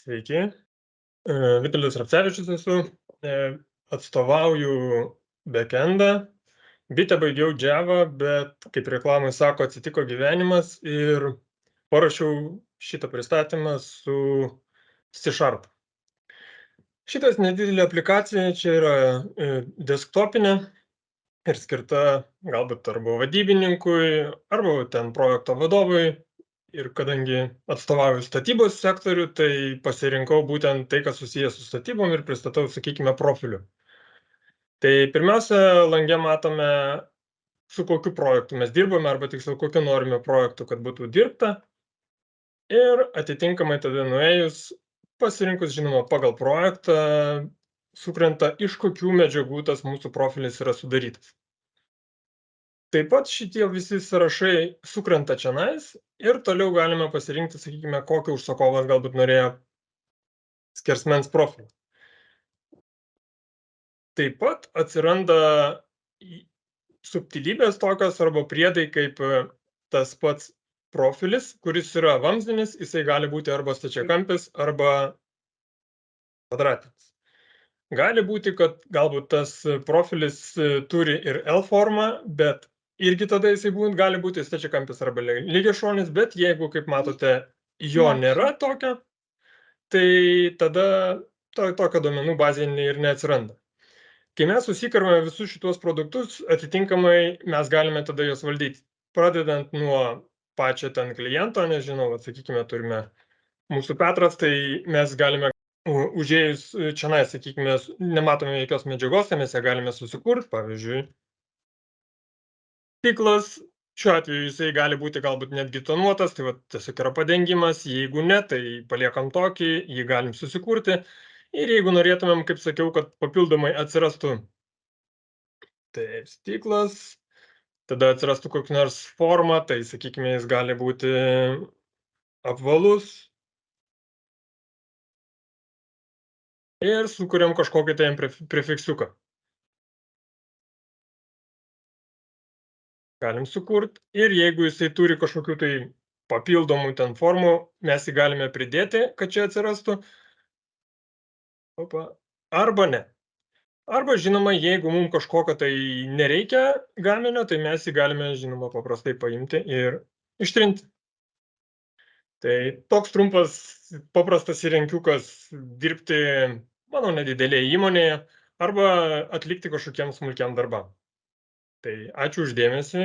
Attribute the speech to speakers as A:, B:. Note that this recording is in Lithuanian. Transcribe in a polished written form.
A: Sveiki, Vitalijus Rapcevičius esu, e, atstovauju bekendą. Bitę baigiau Java, bet kaip reklamoj sako, atsitiko gyvenimas ir paruošiau šitą pristatymą su C#. Šitas nedidelė aplikacija čia yra desktopinė ir skirta galbūt arba vadybininkui, arba ten projekto vadovui. Ir kadangi atstovauju statybos sektorių, tai pasirinkau būtent tai, kas susijęs su statybom ir pristatau, sakykime, profiliu. Tai pirmiausia, lange matome, su kokiu projektu mes dirbame, arba tiksliau, kokiu norime projektu, kad būtų dirbta. Ir atitinkamai tada nuėjus, pasirinkus, žinoma, pagal projektą, sukrenta, iš kokių medžiagų tas mūsų profilis yra sudarytas. Taip pat šitie visi sąrašai sukrenta čionais ir toliau galime pasirinkti, sakykime, kokį užsakovas galbūt norėjo skersmens profilį. Taip pat atsiranda subtilybės tokios arba priedai, kaip tas pats profilis, kuris yra vamzdinis, jisai gali būti arba stačiakampis, arba kvadratinis. Gali būti, kad galbūt tas profilis turi ir L formą, bet irgi tada jisai gali būti stačiakampis arba lygiašonis, bet jeigu, kaip matote, jo nėra tokio, tai tada tokio duomenų bazėje ir neatsiranda. Kai mes susikarpame visus šitos produktus, atitinkamai mes galime tada juos valdyti. Pradedant nuo pačio ten kliento, nežinau, sakykime, turime mūsų Petras, tai mes galime užėjus čionai, sakykime, nematome jokios medžiagos, tai mes ją galime susikurti, pavyzdžiui, stiklas, šiuo atveju jisai gali būti galbūt netgi tonuotas, tai tiesiog yra padengimas, jeigu ne, tai paliekam tokį, jį galim susikurti. Ir jeigu norėtumėm, kaip sakiau, kad papildomai atsirastų taip stiklas, tada atsirastų kokia nors forma, tai sakykime, jis gali būti apvalus. Ir sukuriam kažkokį tai prefiksiuką. Galim sukurt ir jeigu jisai turi kažkokių tai papildomų ten formų, mes jį galime pridėti, kad čia atsirastų. Arba ne. Arba, žinoma, jeigu mums kažkokio tai nereikia gaminio, tai mes jį galime, žinoma, paprastai paimti ir ištrinti. Tai toks trumpas, paprastas įrankiukas dirbti, manau, nedidelėje įmonėje arba atlikti kažkokiem smulkiam darbam. Tai ačiū už dėmesį